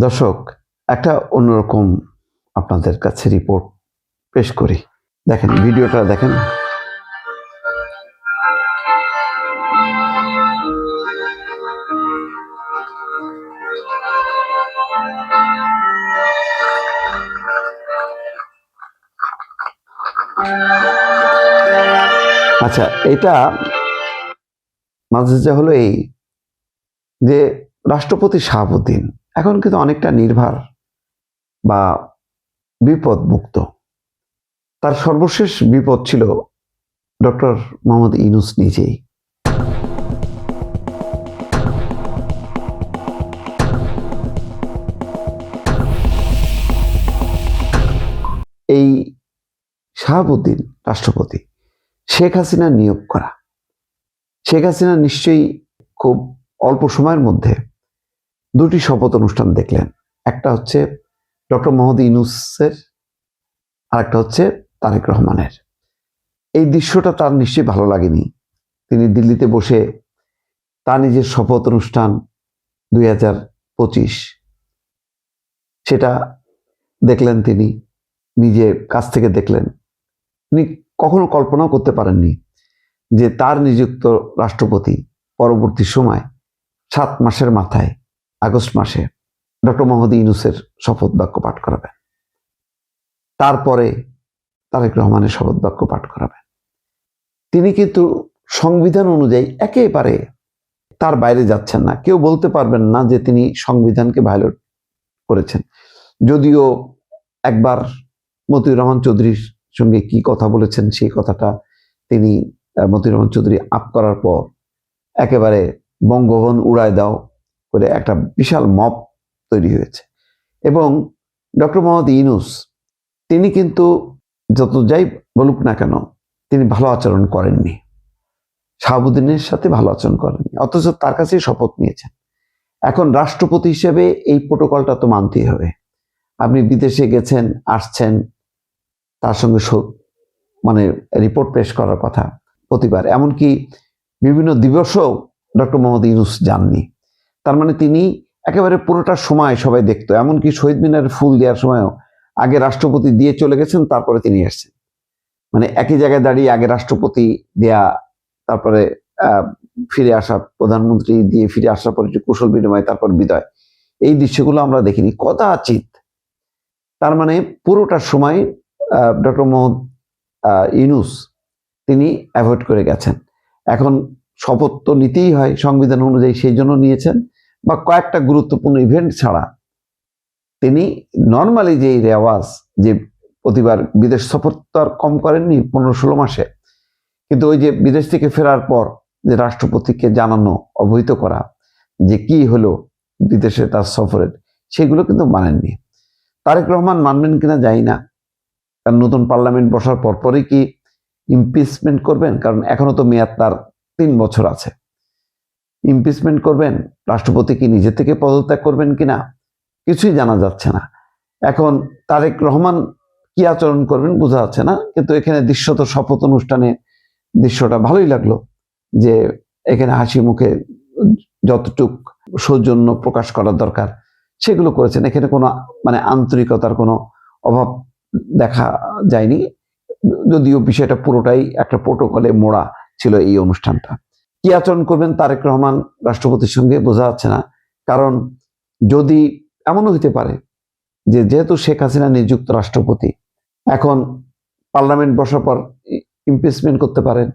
দর্শক, একটা অন্যরকম আপনাদের কাছে রিপোর্ট পেশ করি। দেখেন, ভিডিওটা দেখেন। আচ্ছা, এটা মাঝে হলো এই যে রাষ্ট্রপতি শাহাবুদ্দিন এখন কিন্তু অনেকটা নির্ভার বা বিপদ মুক্ত। তার সর্বশেষ বিপদ ছিল ডক্টর মোহাম্মদ ইউনূস নিজেই। এই শাহাবুদ্দিন রাষ্ট্রপতি শেখ হাসিনা নিয়োগ করা। শেখ হাসিনা নিশ্চয়ই খুব অল্প সময়ের মধ্যে দুটি শপথ অনুষ্ঠান দেখলেন। একটা হচ্ছে ডক্টর মোহাম্মদ ইউনূসের, আর একটা হচ্ছে তারেক রহমানের। এই দৃশ্যটা তার নিশ্চয়ই ভালো লাগেনি। তিনি দিল্লিতে বসে তার নিজের শপথ অনুষ্ঠান 2025 সেটা দেখলেন, তিনি নিজে কাছ থেকে দেখলেন। তিনি কখনো কল্পনাও করতে পারেননি যে তার নিযুক্ত রাষ্ট্রপতি পরবর্তী সময় 7 মাসের মাথায় আগস্ট মাসে ডক্টর মোহাম্মদ ইউনূসের শপথ বাক্য পাঠ করাবেন, তারপরে তারেক রহমানের শপথ বাক্য পাঠ করাবেন। তিনি কিন্তু সংবিধান অনুযায়ী একেবারে তার বাইরে যাচ্ছেন না। কেউ বলতে পারবেন না যে তিনি সংবিধানকে ভায়োলেট করেছেন। যদিও একবার মতিউর রহমান চৌধুরীর সঙ্গে কি কথা বলেছেন, সেই কথাটা তিনি মতিউর রহমান চৌধুরী আপ করার পর একেবারে বঙ্গভবন উড়ায় দাও করে একটা বিশাল মব তৈরি হয়েছে। এবং ডক্টর মোহাম্মদ ইউনূস তিনি কিন্তু যত যাই বলুক না কেন, তিনি ভালো আচরণ করেননি, শাহাবুদ্দিনের সাথে ভালো আচরণ করেননি, অথচ তার কাছেই শপথ নিয়েছেন। এখন রাষ্ট্রপতি হিসেবে এই প্রোটোকলটা তো মানতেই হবে। আপনি বিদেশে গেছেন, আসছেন, তার সঙ্গে মানে রিপোর্ট পেশ করার কথা প্রতিবার, এমনকি বিভিন্ন দিবসও ডক্টর মোহাম্মদ ইউনূস যাননি। তার মানে তিনি একেবারে পুরোটা সময় সবাই দেখতো, এমনকি শহীদ মিনারে ফুল দেওয়ার সময়ও আগে রাষ্ট্রপতি দিয়ে চলে গেছেন, তারপরে তিনি এসছেন। মানে একই জায়গায় দাঁড়িয়ে আগে রাষ্ট্রপতি দেয়া, তারপরে ফিরে আসা, প্রধানমন্ত্রী দিয়ে ফিরে আসার পর একটু কুশল বিনিময়, তারপর বিদায়। এই দৃশ্যগুলো আমরা দেখিনি কদাচিৎ। তার মানে পুরোটা সময় ডক্টর মোহাম্মদ ইউনূস তিনি অ্যাভয়েড করে গেছেন। এখন শপথ তো নিতেই হয় সংবিধান অনুযায়ী, সেই জন্য নিয়েছেন, বা কয়েকটা গুরুত্বপূর্ণ ইভেন্ট ছাড়া তিনি নর্মালি যে রেওয়াজ, যে প্রতিবার বিদেশ সফর তো আর কম করেননি 15-16 মাসে, কিন্তু ওই যে বিদেশ থেকে ফেরার পর যে রাষ্ট্রপতিকে জানানো, অবহিত করা যে কি হলো বিদেশে তার সফরের, সেগুলো কিন্তু মানেননি। তারেক রহমান মানবেন কিনা জানি না, কারণ নতুন পার্লামেন্ট বসার পরপরই কি ইমপিচমেন্ট করবেন? কারণ এখনো তো মেয়াদ তার 3 বছর আছে। ইমপিচমেন্ট করবেন, রাষ্ট্রপতি কি নিজে থেকে পদত্যাগ করবেন কিনা কিছুই জানা যাচ্ছে না। এখন তারেক রহমান কি আচরণ করবেন বোঝা যাচ্ছে না। কিন্তু এখানে দৃশ্যত শপথ অনুষ্ঠানে দৃশ্যটা ভালোই লাগলো, যে এখানে হাসি মুখে যতটুক সৌজন্য প্রকাশ করার দরকার সেগুলো করেছেন। এখানে কোনো মানে আন্তরিকতার কোনো অভাব দেখা যায়নি, যদিও বিষয়টা পুরোটাই একটা প্রোটোকলে মোড়া ছিল এই অনুষ্ঠানটা। কি আচরণ করবেন তারেক রহমান রাষ্ট্রপতির সঙ্গে বোঝা যাচ্ছে না। কারণ যদি এমনও হতে পারে যে যেহেতু শেখ হাসিনা নিযুক্ত রাষ্ট্রপতি, এখন পার্লামেন্ট বসার পর ইমপিচমেন্ট করতে পারেন,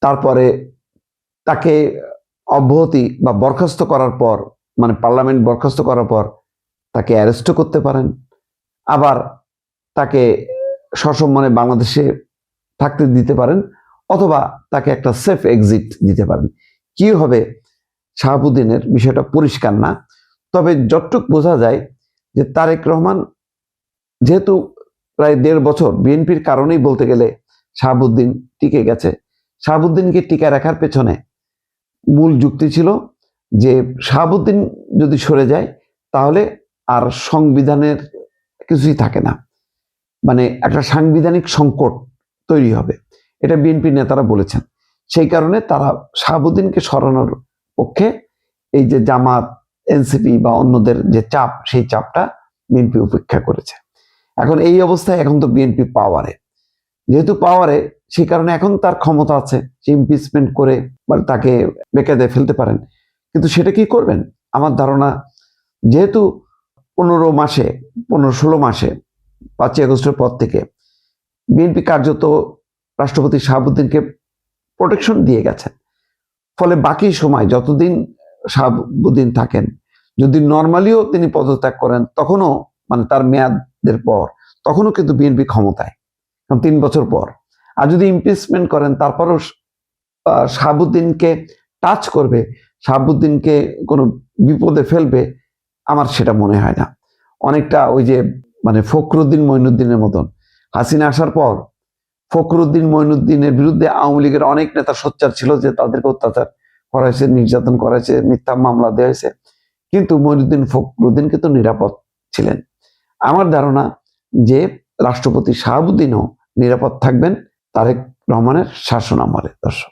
তারপরে তাকে অব্যাহতি বা বরখাস্ত করার পর, মানে পার্লামেন্ট বরখাস্ত করার পর তাকে অ্যারেস্টও করতে পারেন, আবার তাকে সসম্মানে বাংলাদেশে থাকতে দিতে পারেন, অথবা তাকে একটা সেফ এক্সিট দিতে পারেন। কি হবে শাহাবুদ্দিনের বিষয়টা পরিষ্কার না। তবে যতটুক বোঝা যায় যে তারেক রহমান যেহেতু প্রায় 1.5 বছর বিএনপির কারণেই বলতে গেলে শাহাবুদ্দিন টিকে গেছে, শাহাবুদ্দিনকে টিকে রাখার পেছনে মূল যুক্তি ছিল যে শাহাবুদ্দিন যদি সরে যায় তাহলে আর সংবিধানের কিছুই থাকে না, মানে একটা সাংবিধানিক সংকট তৈরি হবে, এটা বিএনপি নেতারা বলেছেন। সেই কারণে তারা শাহাবুদ্দিনকে সরানোর পক্ষে এই যে জামাত এনসিপি বা অন্যদের যে চাপ, সেই চাপটা বিএনপি উপেক্ষা করেছে। এখন এই অবস্থায় এখন তো বিএনপি পাওয়ারে, যেহেতু পাওয়ারে, সেই কারণে এখন তার ক্ষমতা আছে, সে ইমপিচমেন্ট করে মানে তাকে বেকায়দে ফেলতে পারেন। কিন্তু সেটা কি করবেন? আমার ধারণা, যেহেতু 15-16 মাসে 5ই আগস্টের পর থেকে বিএনপি কার্যত রাষ্ট্রপতি শাহাবুদ্দিনকে প্রোটেকশন দিয়ে গেছেন, ফলে বাকি সময় যতদিন শাহাবুদ্দিন থাকেন, যদি নর্মালিও তিনি পদত্যাগ করেন, তখনও মানে তার মেয়াদের পর, তখনও কিন্তু বিএনপি ক্ষমতায়, 3 বছর পর। আর যদি ইমপিচমেন্ট করেন, তারপরও শাহাবুদ্দিনকে টাচ করবে, শাহাবুদ্দিনকে কোনো বিপদে ফেলবে, আমার সেটা মনে হয় না। অনেকটা ওই যে মানে ফখরুদ্দিন মঈনুদ্দিনের মতন, হাসিনা আসার পর ফখরুদ্দিন মঈনুদ্দিনের বিরুদ্ধে আওয়ামী লীগের অনেক নেতা সোচ্চার ছিল যে তাদেরকে অত্যাচার করা হয়েছে, নির্যাতন করা হয়েছে, মিথ্যা মামলা দেওয়া হয়েছে, কিন্তু মঈনুদ্দিন ফখরুদ্দিন কিন্তু নিরাপদ ছিলেন। আমার ধারণা যে রাষ্ট্রপতি শাহাবুদ্দিনও নিরাপদ থাকবেন তারেক রহমানের শাসন আমলে। দর্শক।